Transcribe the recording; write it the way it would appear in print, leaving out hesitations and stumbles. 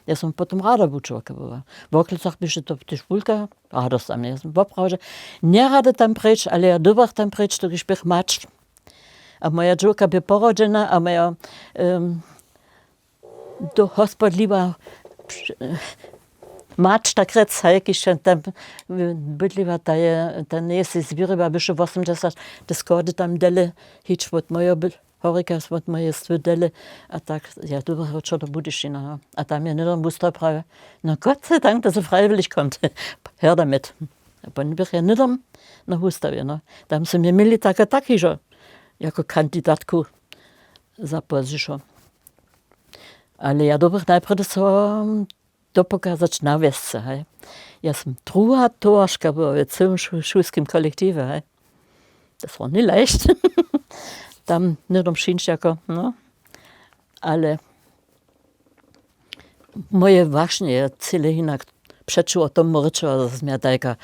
Ja som potom rada bučovaka była. W oklicach by się to też bulka, radost tam nie, w oprawdzie. Nie rada tam preč, ale ja dobrach tam preč, to bych macz. A moja dżurka by porodzena, a moja do hospodliwa macz tak rec, jakiś tam bytliwa ta nie jest zbirywa, by się 80, to składy tam dele, hicz od moja horika, od moje dele, a tak, ja dobrach od do Budyszina. A tam ja nicht am Muster prawie. Na Gott sei Dank, dass er freiwillig kommt. Hör damit. Aber ich bin ja nicht na Hustawie. No. Da haben sie mir mieli taki, że jako kandydatku zapozyszą. Ale ja dobrach najpierw to pokazać na wiosce. Hej. Ja som druga towarzyszka była w całym szulskim kolektywie. Hej. Das war nicht leicht. Tam nicht jako, no. Ale moje właśnie cele inak przeczyło to moryczyło z mnie taka